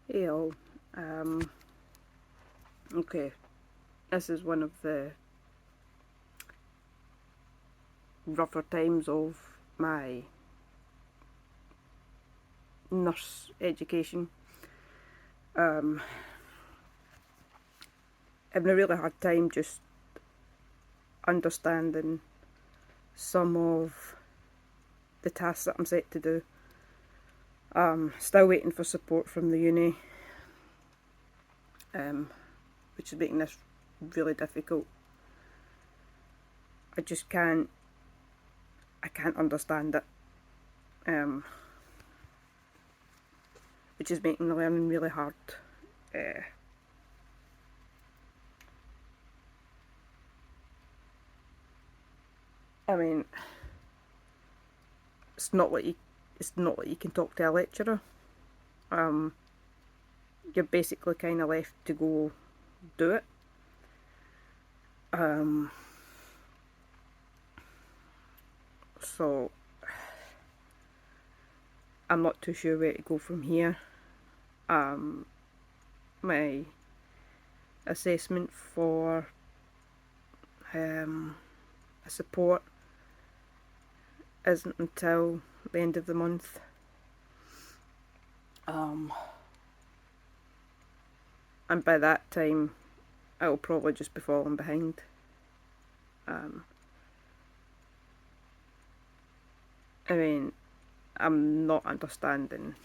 Hey all, okay, this is one of the rougher times of my nurse education. Having a really hard time just understanding some of the tasks that I'm set to do. Still waiting for support from the uni, which is making this really difficult. I just I can't understand it, which is making the learning really hard. Uh, I mean, it's not like you can talk to a lecturer. Um, you're basically kind of left to go do it. So I'm not too sure where to go from here. My assessment for a support isn't until the end of the month. And by that time, I'll probably just be falling behind. I mean, I'm not understanding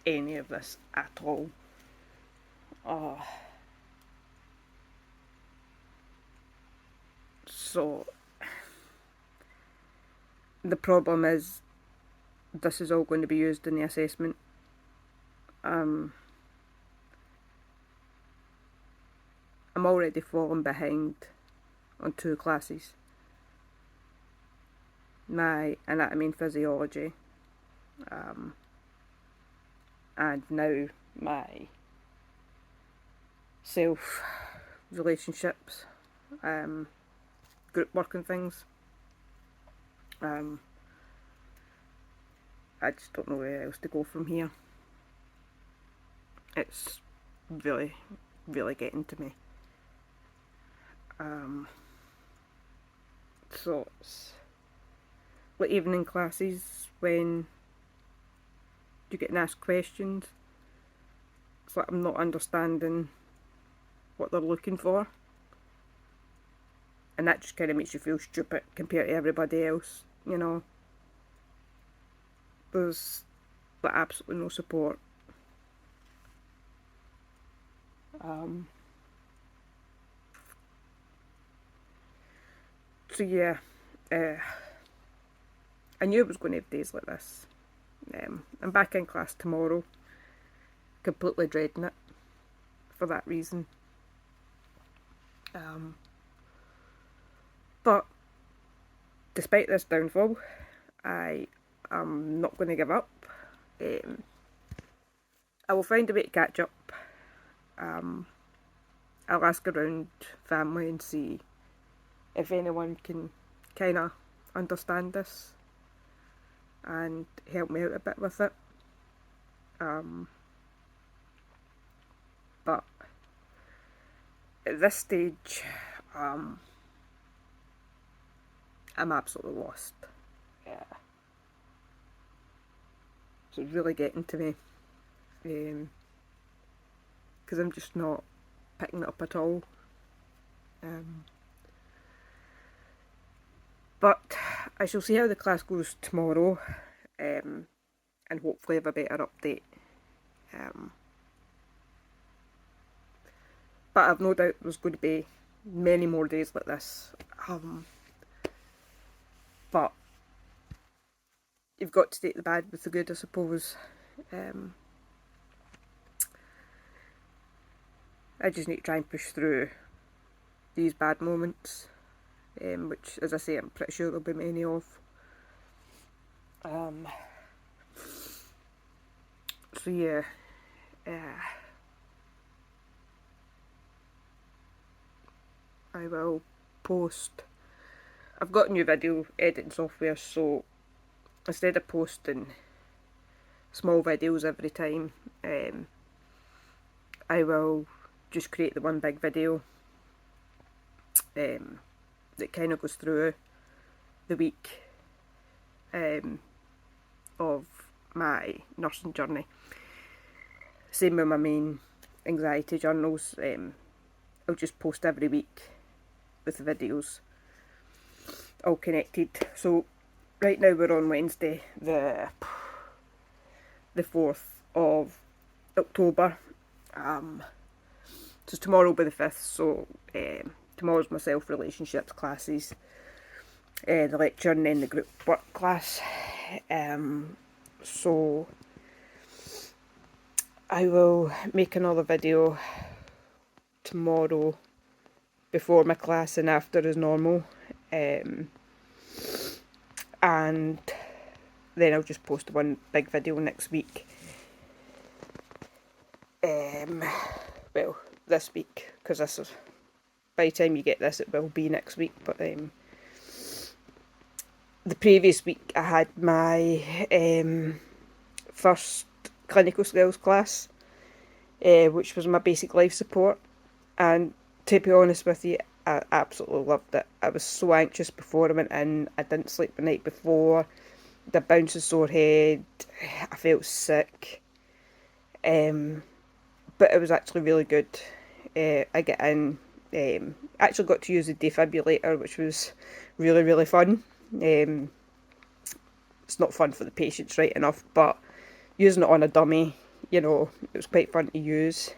any of this at all. So the problem is this is all going to be used in the assessment. I'm already falling behind on 2 classes. My anatomy and physiology, and now my self relationships, group work and things. I just don't know where else to go from here. It's really, really getting to me. So it's like evening classes when you get asked questions. It's like I'm not understanding what they're looking for, and that just kind of makes you feel stupid compared to everybody else. You know, there's like absolutely no support. So yeah, I knew it was going to have days like this. I'm back in class tomorrow, completely dreading it for that reason. But despite this downfall, I am not going to give up. I will find a way to catch up. I'll ask around family and see if anyone can kind of understand this and help me out a bit with it. But at this stage, I'm absolutely lost. Yeah. So it's really getting to me. Because I'm just not picking it up at all. But I shall see how the class goes tomorrow, and hopefully have a better update. But I've no doubt there's going to be many more days like this. But you've got to take the bad with the good, I suppose. I just need to try and push through these bad moments, which, as I say, I'm pretty sure there'll be many of. So yeah, I will post. I've got new video editing software, so instead of posting small videos every time, I will just create the one big video that kind of goes through the week of my nursing journey. Same with my main anxiety journals. I'll just post every week with the videos all connected. So right now we're on Wednesday, the 4th of October. So tomorrow will be the 5th, so tomorrow's my self-relationships classes, the lecture, and then the group work class. So I will make another video tomorrow before my class and after as normal, and then I'll just post one big video next week. Well, this week, because this is, by the time you get this it will be next week, but the previous week I had my first clinical skills class, which was my basic life support, and to be honest with you, I absolutely loved it. I was so anxious before I went in. I didn't sleep the night before, the bouncing sore head, I felt sick, but it was actually really good. I get in, actually got to use the defibrillator, which was really, really fun. It's not fun for the patients, right enough, but using it on a dummy, you know, it was quite fun to use,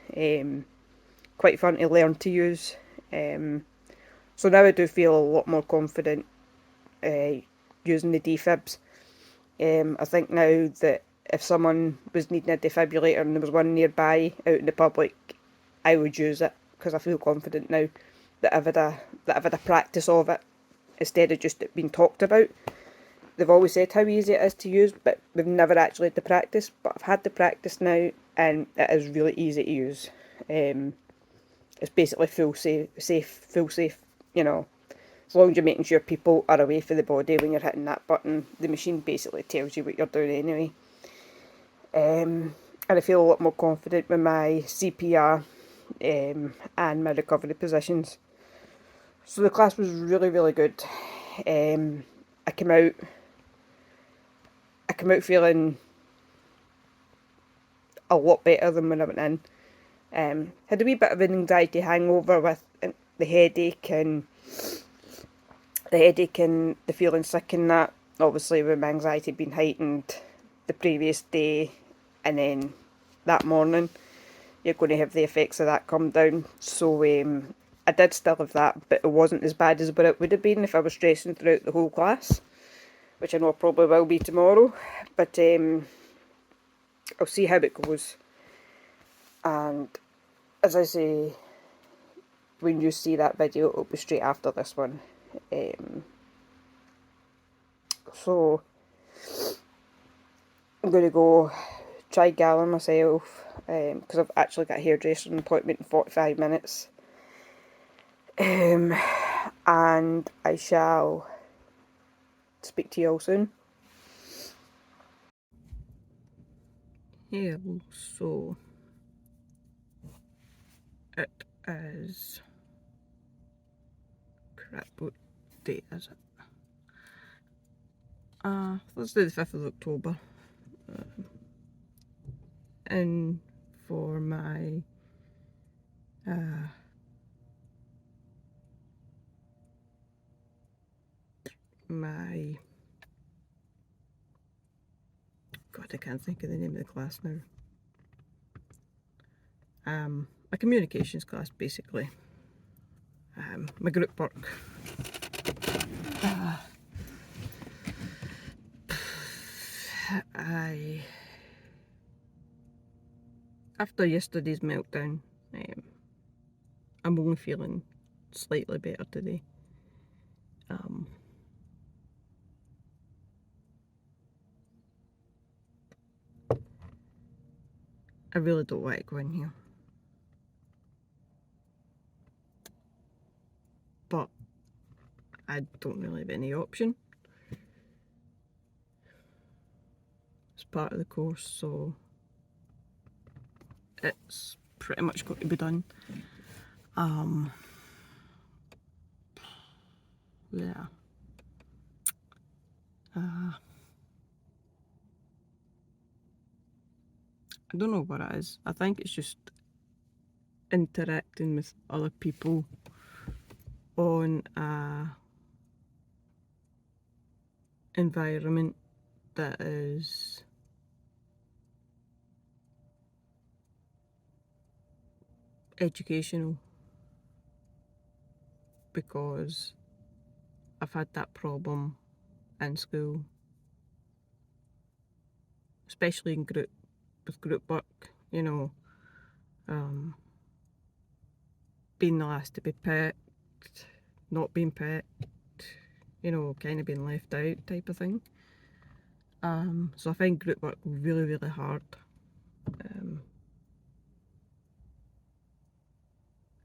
quite fun to learn to use. So now I do feel a lot more confident using the defibs. I think now that if someone was needing a defibrillator and there was one nearby out in the public, I would use it, because I feel confident now that I've had a practice of it instead of just it being talked about. They've always said how easy it is to use, but we've never actually had the practice. But I've had the practice now, and it is really easy to use. It's basically full safe, you know. As long as you're making sure people are away from the body when you're hitting that button, the machine basically tells you what you're doing anyway. And I feel a lot more confident with my CPR and my recovery positions. So the class was really, really good. I came out feeling a lot better than when I went in. Had a wee bit of an anxiety hangover with the headache and the feeling sick and that. Obviously with my anxiety being heightened the previous day and then that morning, you're going to have the effects of that come down. So I did still have that, but it wasn't as bad as what it would have been if I was stressing throughout the whole class, which I know I probably will be tomorrow. But I'll see how it goes. And as I say, when you see that video, it'll be straight after this one. So I'm going to go try gallon myself, because I've actually got a hairdressing appointment in 45 minutes. And I shall speak to you all soon. Yeah, so it is, crap, what date is it? Thursday the 5th of October. And for my God, I can't think of the name of the class now. A communications class, basically. My group work. After yesterday's meltdown, I'm only feeling slightly better today. I really don't want to go in here, but I don't really have any option. It's part of the course, so it's pretty much got to be done. Yeah. I don't know what it is. I think it's just interacting with other people on a environment that is educational, because I've had that problem in school, especially in with group work, you know, being the last to be picked, not being picked, you know, kind of being left out type of thing. So I find group work really, really hard.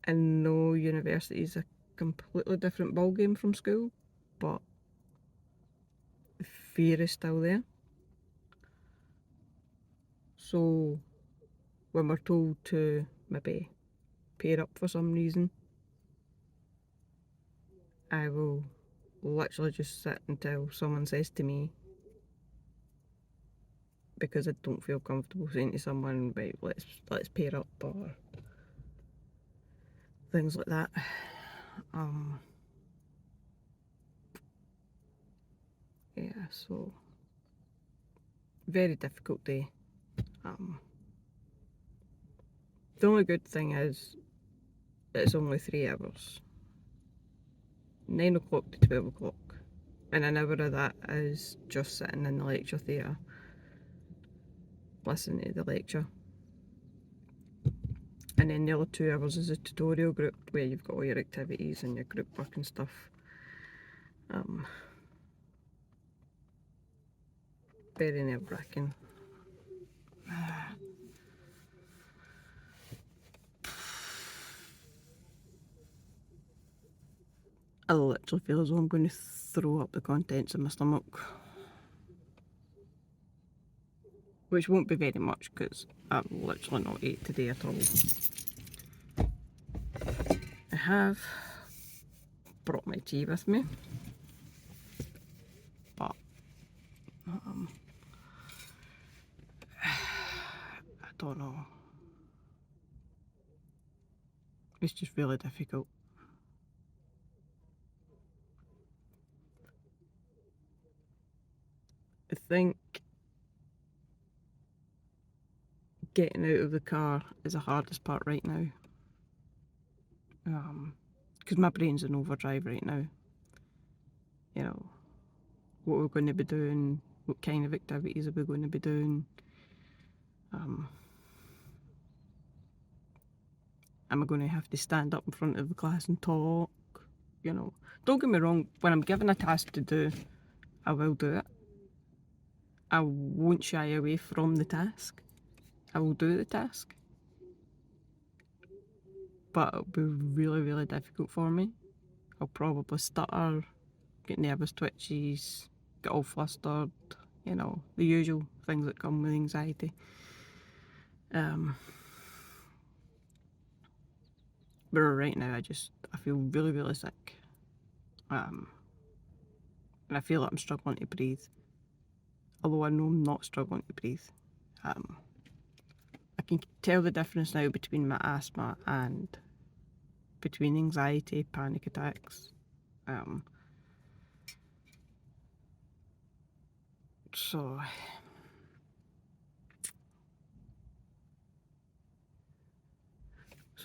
And no, university is a completely different ballgame from school, but the fear is still there. So when we're told to maybe pair up for some reason, I will literally just sit until someone says to me, because I don't feel comfortable saying to someone, right, let's pair up or things like that. Yeah, so very difficult day. The only good thing is it's only 3 hours. 9 o'clock to 12 o'clock. And an hour of that is just sitting in the lecture theatre, listening to the lecture. And then the other 2 hours is a tutorial group where you've got all your activities and your group work and stuff. Very nerve-wracking. I literally feel as though I'm going to throw up the contents of my stomach. Which won't be very much because I've literally not ate today at all. I have brought my tea with me, but I don't know. It's just really difficult. I think getting out of the car is the hardest part right now. Because my brain's in overdrive right now. You know, what we're going to be doing, what kind of activities are we going to be doing. Am I going to have to stand up in front of the class and talk? You know, don't get me wrong, when I'm given a task to do, I will do it. I won't shy away from the task. I will do the task. But it'll be really, really difficult for me. I'll probably stutter, get nervous twitches, get all flustered, you know, the usual things that come with anxiety. But right now I feel really, really sick. And I feel like I'm struggling to breathe. Although I know I'm not struggling to breathe. I can tell the difference now between my asthma and between anxiety, panic attacks. So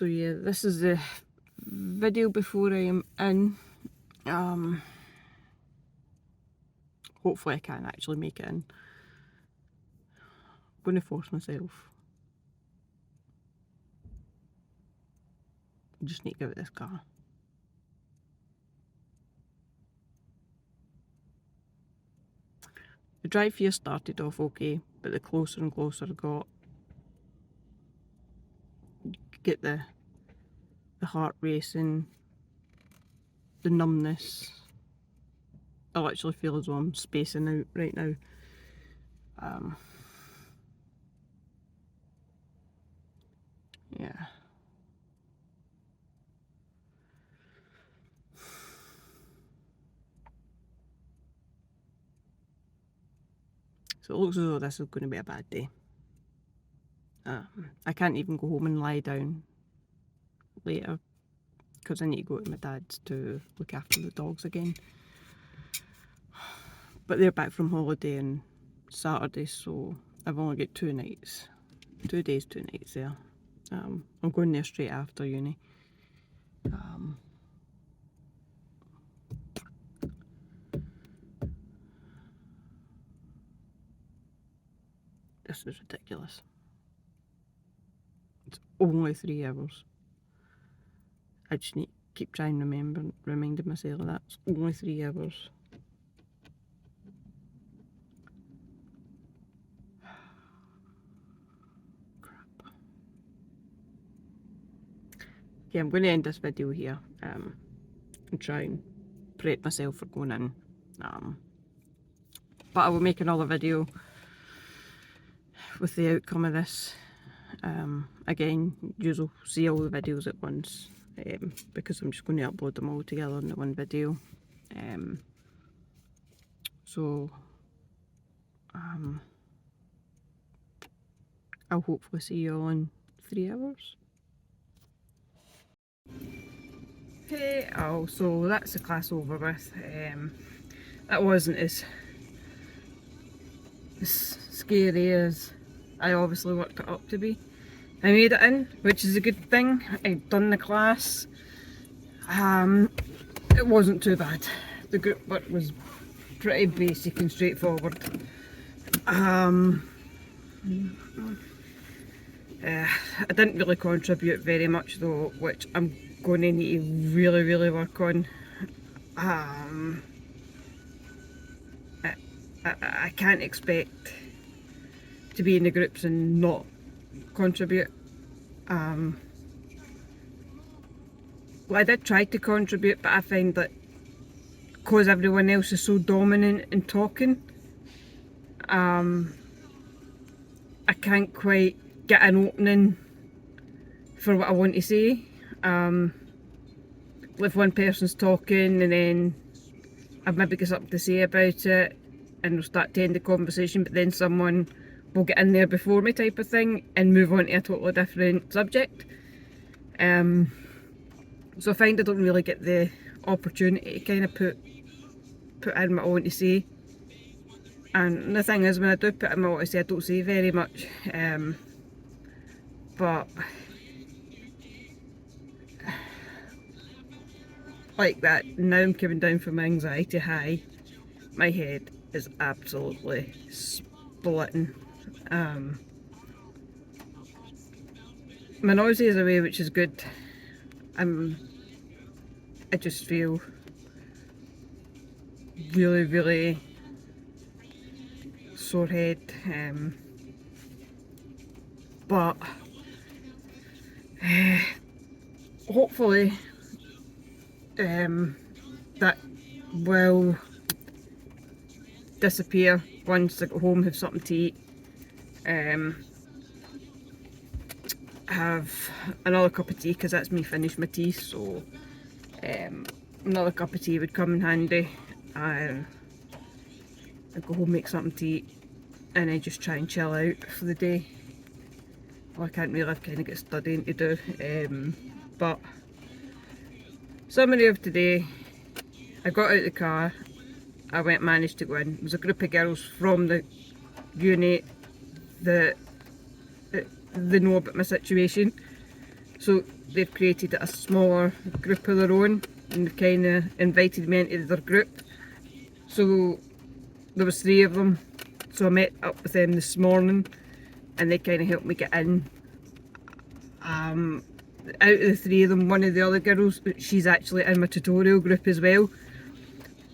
yeah, this is the video before I am in. Hopefully I can actually make it in. I'm going to force myself. I just need to get out of this car. The drive here started off okay, but the closer and closer I got, you get the heart racing, the numbness. I literally feel as though I'm spacing out right now. Yeah. So it looks as though this is going to be a bad day. I can't even go home and lie down later because I need to go to my dad's to look after the dogs again. But they're back from holiday on Saturday, so I've only got 2 nights. 2 days, 2 nights there. I'm going there straight after uni. This is ridiculous. It's only 3 hours. I just need to keep trying reminding myself of that. It's only 3 hours. Crap. Okay, I'm going to end this video here and try and prep myself for going in. But I will make another video with the outcome of this. Again, you'll see all the videos at once because I'm just going to upload them all together in one video. So I'll hopefully see you all in 3 hours. Hey, so that's the class over with. That wasn't as scary as I obviously worked it up to be. I made it in, which is a good thing. I'd done the class. It wasn't too bad. The group work was pretty basic and straightforward. I didn't really contribute very much though, which I'm going to need to really work on. I can't expect to be in the groups and not contribute. Well, I did try to contribute, but I find that because everyone else is so dominant in talking, I can't quite get an opening for what I want to say. If one person's talking and then I've maybe got something to say about it and we'll start to end the conversation, but then someone will get in there before me type of thing and move on to a totally different subject. So I find I don't really get the opportunity to kind of put in what I want to say. And the thing is, when I do put in what I want to say, I don't say very much. But like that, now I'm coming down from my anxiety high. My head is absolutely splitting. My nausea is away, which is good. I just feel really sore head. But hopefully that will disappear once I go home, have something to eat, have another cup of tea, because that's me finished my tea, so another cup of tea would come in handy. I'd go home, make something to eat, and then just try and chill out for the day. Well, I can't really, I've kind of got studying to do, but summary of today: I got out of the car, I managed to go in. There was a group of girls from the uni that they know about my situation, so they've created a smaller group of their own and they've kind of invited me into their group. So there was 3 of them, so I met up with them this morning and they kind of helped me get in. Out of the 3 of them, one of the other girls, she's actually in my tutorial group as well,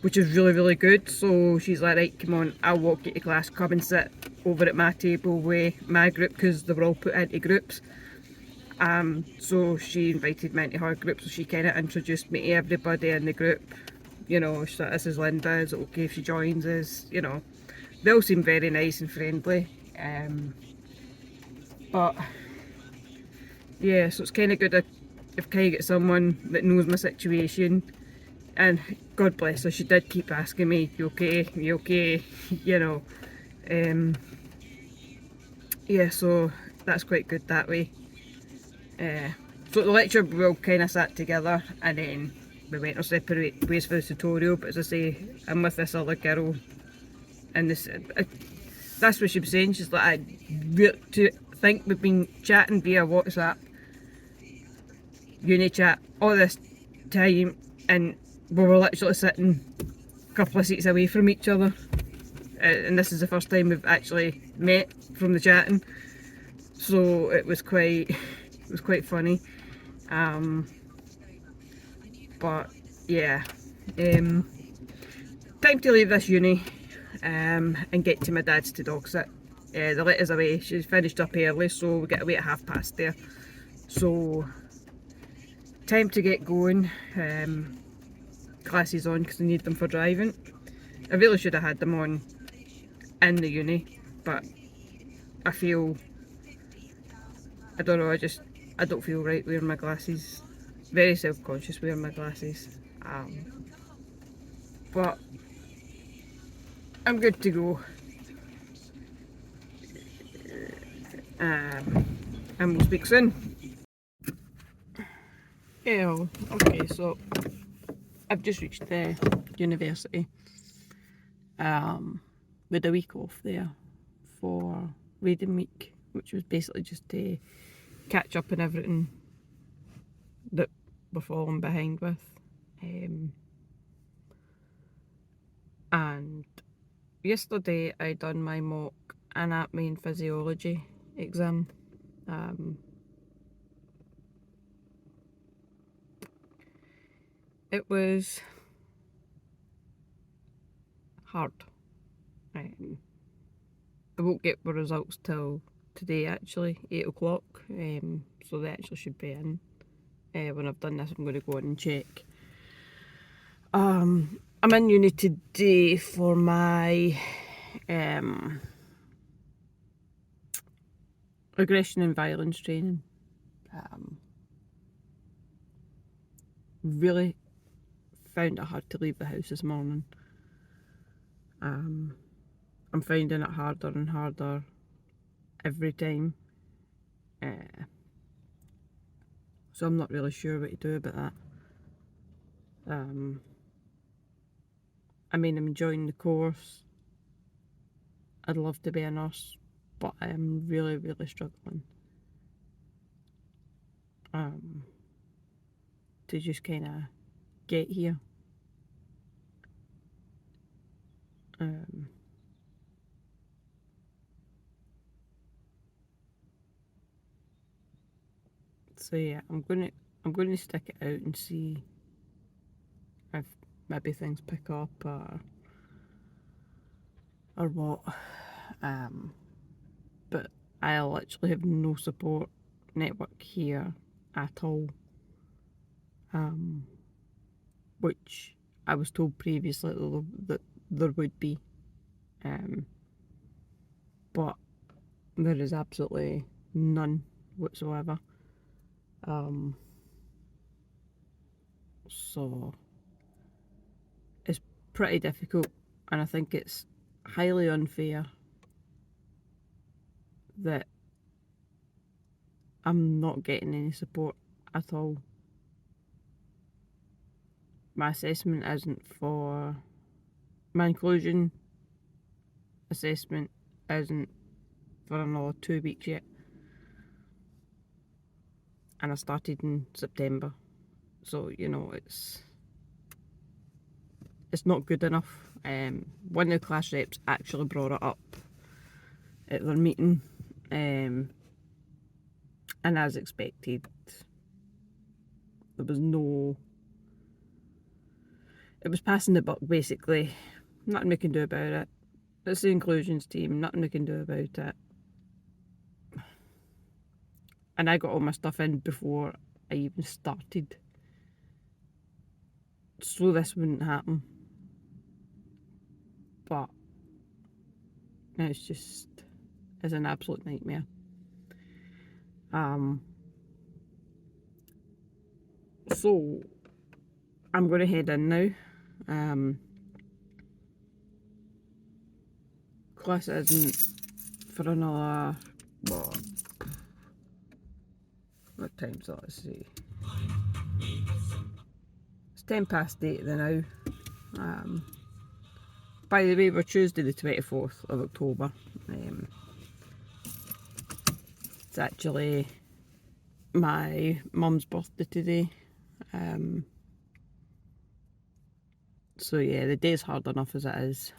which is really good. So she's like, right, come on, I'll walk you to class, come and sit over at my table with my group, because they were all put into groups. So she invited me into her group, so she kind of introduced me to everybody in the group. You know, she's like, this is Linda, is it okay if she joins us? You know, they all seem very nice and friendly. But yeah, so it's kind of good if I kind of get someone that knows my situation. And God bless her, she did keep asking me, you okay, you okay, you know. Yeah, so that's quite good that way. So the lecture we all kind of sat together, and then we went our separate ways for the tutorial. But as I say, I'm with this other girl, and that's what she was saying. She's like, to think we've been chatting via WhatsApp, uni chat, all this time, and we were literally sitting a couple of seats away from each other. And this is the first time we've actually met from the chatting, so it was quite funny. But yeah, time to leave this uni and get to my dad's to dog sit. The letter's away. She's finished up early, so we get away at 8:30 there. So time to get going. Classes on because I need them for driving. I really should have had them on in the uni, but I feel, I don't know, I don't feel right wearing my glasses. Very self-conscious wearing my glasses. But I'm good to go. And we'll speak soon. Yeah, okay, so I've just reached the university. With a week off there for reading week, which was basically just to catch up on everything that we're falling behind with. And yesterday I done my mock anatomy and physiology exam. It was hard. I won't get the results till today actually, 8 o'clock, so they actually should be in. When I've done this I'm going to go in and check. I'm in uni today for my aggression and violence training. Really found it hard to leave the house this morning. I'm finding it harder and harder every time. So I'm not really sure what to do about that. I mean, I'm enjoying the course. I'd love to be a nurse, but I am really, really struggling to just kind of get here. So yeah, I'm going to stick it out and see if maybe things pick up or what. But I literally have no support network here at all. Which I was told previously that there would be. But there is absolutely none whatsoever. So it's pretty difficult, and I think it's highly unfair that I'm not getting any support at all. My assessment isn't for, my inclusion assessment isn't for another 2 weeks yet, and I started in September, so you know it's not good enough. One of the class reps actually brought it up at their meeting, and as expected, there was no, it was passing the buck basically. Nothing we can do about it. It's the inclusions team, nothing we can do about it. And I got all my stuff in before I even started, so this wouldn't happen. But it's an absolute nightmare. So I'm going to head in now. class isn't for another, what time's that, let's see. It's 8:10 now. By the way, we're Tuesday the 24th of October. It's actually my mum's birthday today. So yeah, the day's hard enough as it is.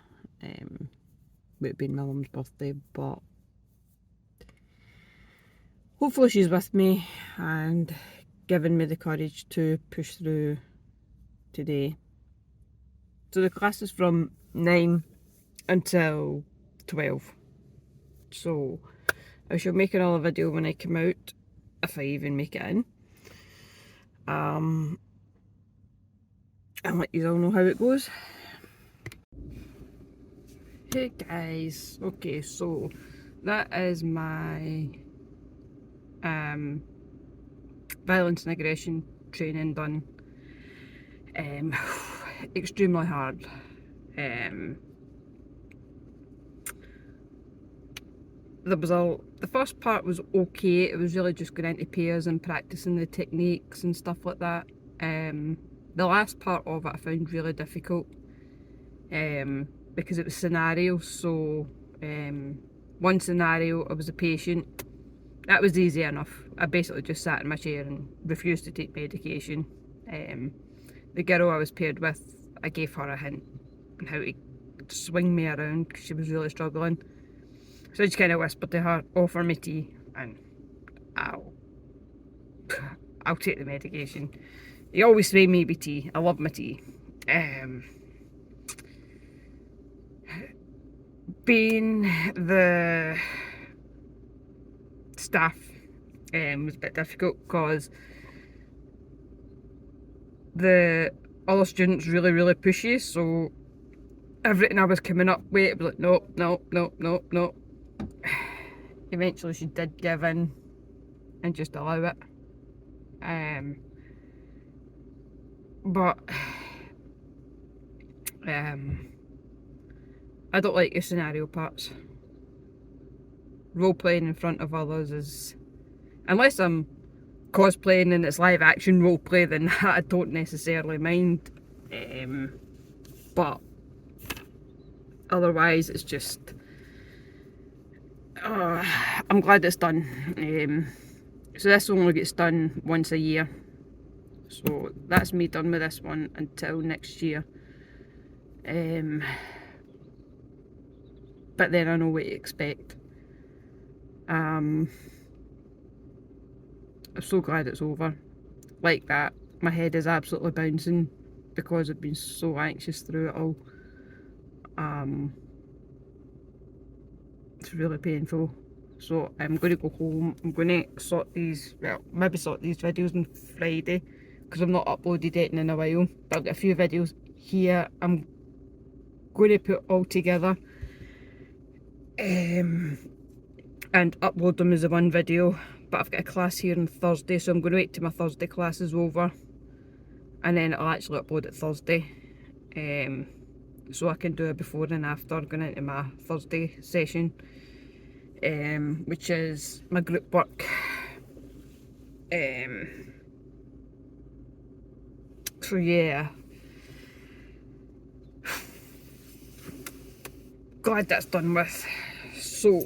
With it being my mum's birthday, but hopefully she's with me and giving me the courage to push through today. So the class is from 9 until 12. So I shall make another video when I come out, if I even make it in. And let you all know how it goes. Hey guys, okay, so that is my violence and aggression training done. Extremely hard. The first part was okay. It was really just going into pairs and practicing the techniques and stuff like that. The last part of it I found really difficult because it was scenarios. So one scenario, I was a patient. That was easy enough. I basically just sat in my chair and refused to take medication. The girl I was paired with, I gave her a hint on how to swing me around because she was really struggling. So I just kind of whispered to her, offer me tea and I'll take the medication. You always say maybe tea. I love my tea. Being the staff was a bit difficult because the other students really push you, so everything I was coming up with, it was like no. Eventually she did give in and just allow it. But I don't like the scenario parts. Role playing in front of others is, unless I'm cosplaying and it's live action role play, then I don't necessarily mind. But otherwise it's just I'm glad it's done. So this only gets done once a year, so that's me done with this one until next year. But then I know what to expect. I'm so glad it's over. Like that, my head is absolutely bouncing because I've been so anxious through it all. It's really painful. So I'm going to go home. I'm going to sort these, well, maybe sort these videos on Friday because I've not uploaded it in a while. But I've got a few videos here I'm going to put all together and upload them as a one video. But I've got a class here on Thursday, so I'm going to wait till my Thursday class is over and then I'll actually upload it Thursday. So I can do a before and after going into my Thursday session, which is my group work. So yeah, glad that's done with. So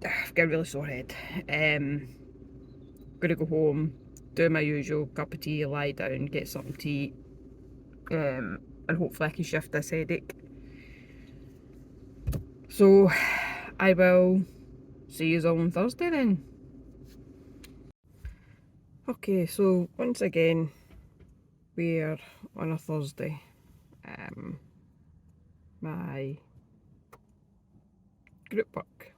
I've got a really sore head. Gonna go home, do my usual cup of tea, lie down, get something to eat, and hopefully I can shift this headache. So I will see you all on Thursday then. Okay, so once again we're on a Thursday. My group work.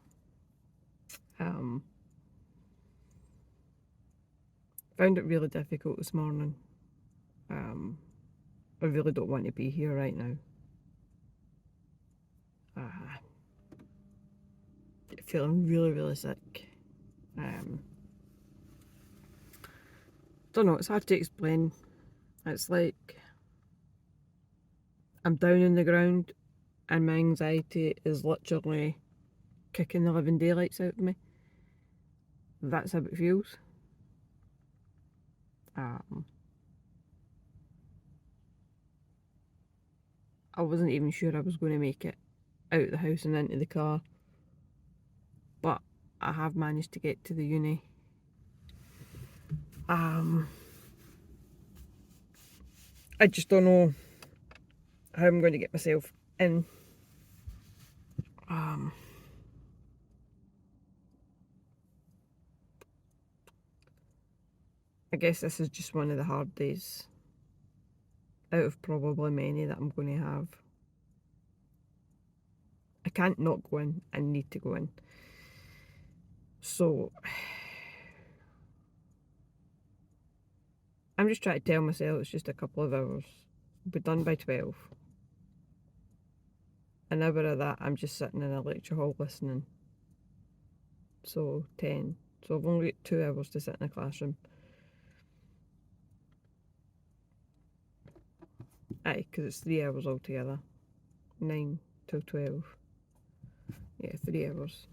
Found it really difficult this morning. I really don't want to be here right now. Feeling really sick. Don't know, it's hard to explain. It's like I'm down on the ground and my anxiety is literally kicking the living daylights out of me. That's how it feels. I wasn't even sure I was going to make it out of the house and into the car, but I have managed to get to the uni. I just don't know how I'm going to get myself in. I guess this is just one of the hard days out of probably many that I'm going to have. I can't not go in, I need to go in. So I'm just trying to tell myself it's just a couple of hours. We'll be done by 12. An hour of that I'm just sitting in a lecture hall listening. So 10. So I've only got 2 hours to sit in a classroom. Aye, because it's 3 hours altogether. 9 till 12. Yeah, 3 hours.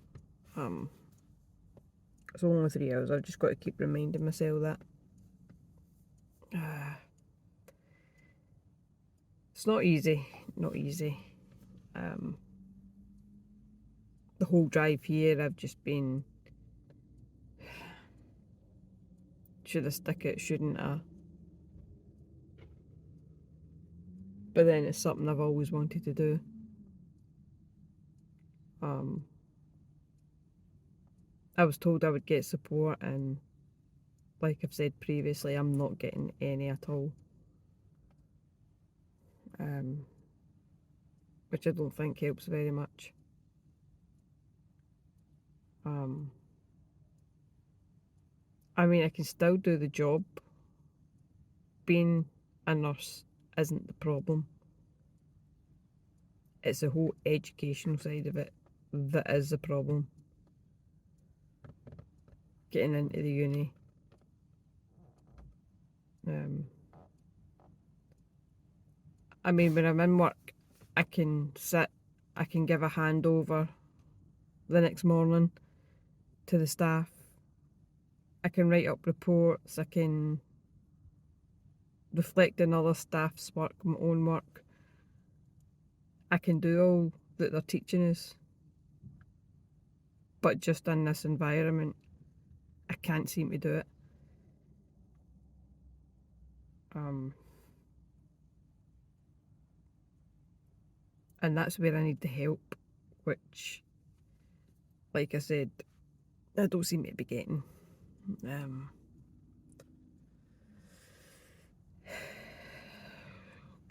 It's only 3 hours. I've just got to keep reminding myself that. It's not easy. Not easy. The whole drive here, I've just been... Should I stick it? Shouldn't I? But then it's something I've always wanted to do. I was told I would get support, and like I've said previously, I'm not getting any at all. Which I don't think helps very much. I mean, I can still do the job. Being a nurse isn't the problem. It's the whole educational side of it that is the problem. Getting into the uni. I mean, when I'm in work, I can sit, I can give a handover the next morning to the staff. I can write up reports, I can reflect on other staff's work, my own work. I can do all that they're teaching us. But just in this environment, I can't seem to do it. And that's where I need the help, which, like I said, I don't seem to be getting.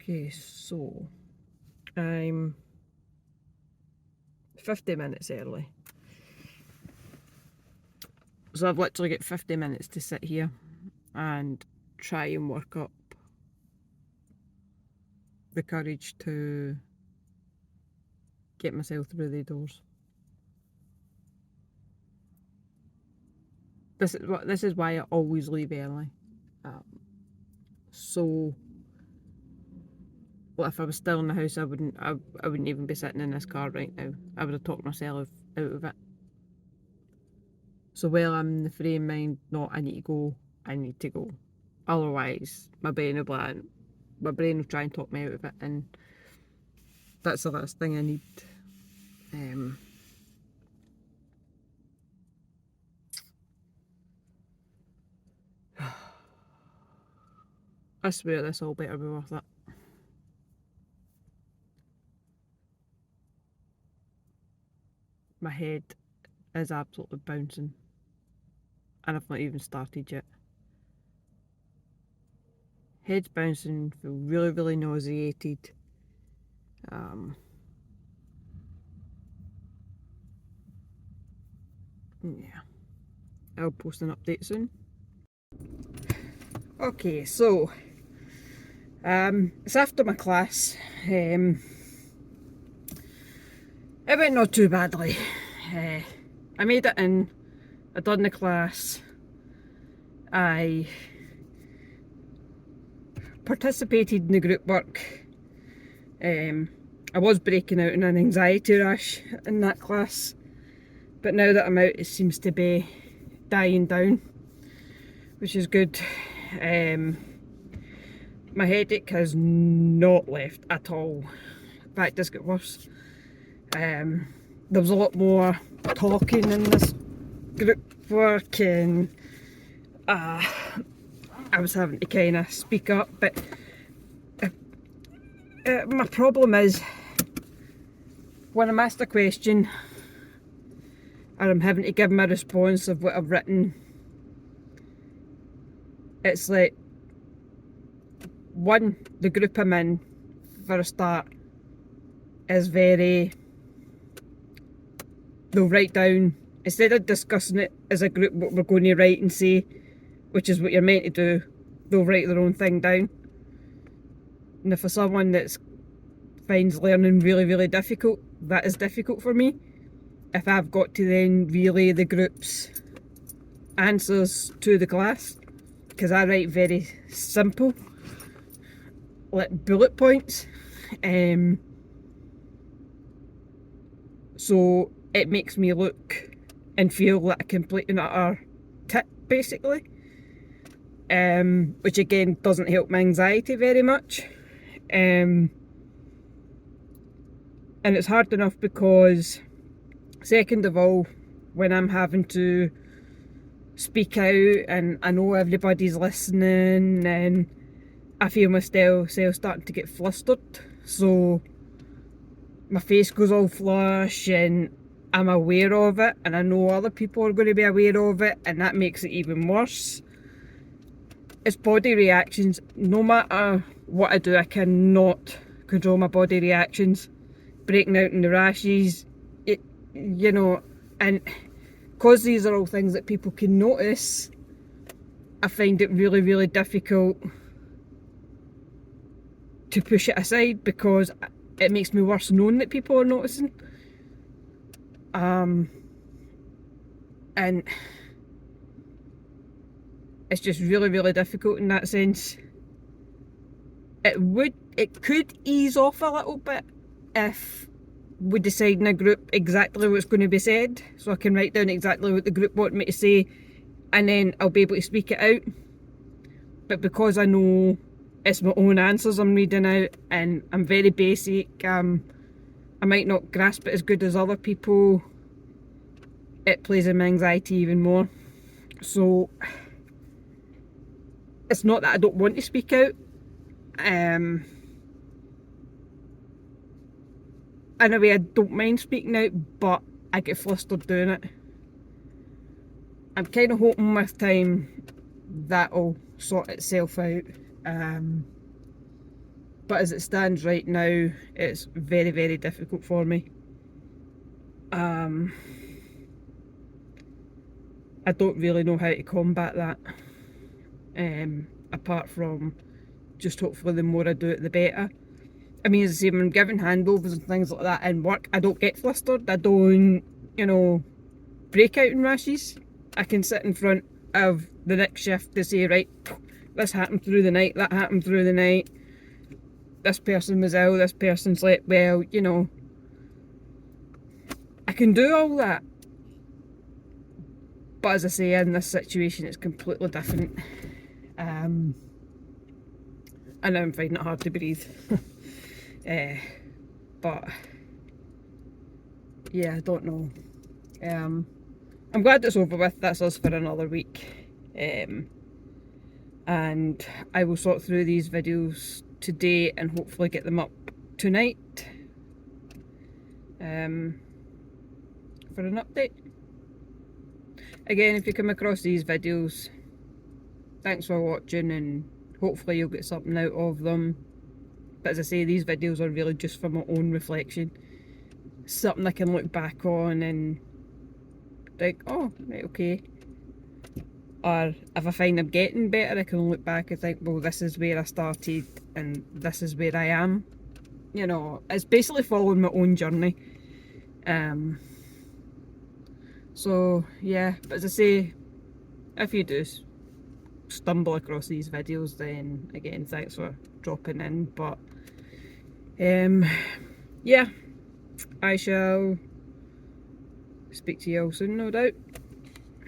Okay, so I'm 50 minutes early. So I've literally got 50 minutes to sit here and try and work up the courage to get myself through the doors. This is why I always leave early. So, well, if I was still in the house, I wouldn't even be sitting in this car right now. I would have talked myself out of it. So while I'm in the frame of mind, no, I need to go, I need to go. Otherwise, my brain will try and talk me out of it, and that's the last thing I need. I swear this all better be worth it. My head is absolutely bouncing, and I've not even started yet. Head's bouncing, feel really, really nauseated. Yeah, I'll post an update soon. Okay, so it's after my class. It went not too badly. I made it in, I done the class, I participated in the group work, I I was breaking out in an anxiety rash in that class, but now that I'm out it seems to be dying down, which is good. My headache has not left at all. In fact, it does get worse. There was a lot more talking in this group work, and I was having to kind of speak up, but my problem is when I'm asked a question and I'm having to give my response of what I've written, it's like, one, the group I'm in, for a start, is very, they'll write down, instead of discussing it as a group what we're going to write and say, which is what you're meant to do, they'll write their own thing down. Now for someone that finds learning really, really difficult, that is difficult for me. If I've got to then relay the group's answers to the class, because I write very simple, like bullet points, so it makes me look and feel like a complete and utter tit, basically, which again doesn't help my anxiety very much. And it's hard enough because, second of all, when I'm having to speak out and I know everybody's listening and I feel myself starting to get flustered, so my face goes all flush and I'm aware of it, and I know other people are going to be aware of it, and that makes it even worse. It's body reactions. No matter what I do, I cannot control my body reactions. Breaking out in the rashes, you know, and because these are all things that people can notice, I find it really, really difficult to push it aside because it makes me worse knowing that people are noticing. And it's just really, really difficult in that sense. It could ease off a little bit if we decide in a group exactly what's going to be said, so I can write down exactly what the group want me to say, and then I'll be able to speak it out. But because I know it's my own answers I'm reading out and I'm very basic, I might not grasp it as good as other people, it plays in my anxiety even more. So it's not that I don't want to speak out, in a way I don't mind speaking out, but I get flustered doing it. I'm kind of hoping with time that'll sort itself out, but as it stands right now, it's very, very difficult for me. I don't really know how to combat that, apart from just hopefully the more I do it the better. I mean, as I say, when I'm giving handovers and things like that in work, I don't get flustered, I don't, you know, break out in rashes. I can sit in front of the next shift to say, right, this happened through the night, that happened through the night, this person was ill, this person slept well, you know. I can do all that. But as I say, in this situation it's completely different. And I'm finding it hard to breathe. But yeah, I don't know. I'm glad it's over with. That's us for another week. And I will sort through these videos today and hopefully get them up tonight, for an update. Again, if you come across these videos, thanks for watching and hopefully you'll get something out of them. But as I say, these videos are really just for my own reflection. Something I can look back on and think, oh, right, okay. Or if I find I'm getting better, I can look back and think, well, this is where I started and this is where I am. You know, it's basically following my own journey. So yeah, but as I say, if you do stumble across these videos, then again, thanks for dropping in. But yeah, I shall speak to you all soon, no doubt.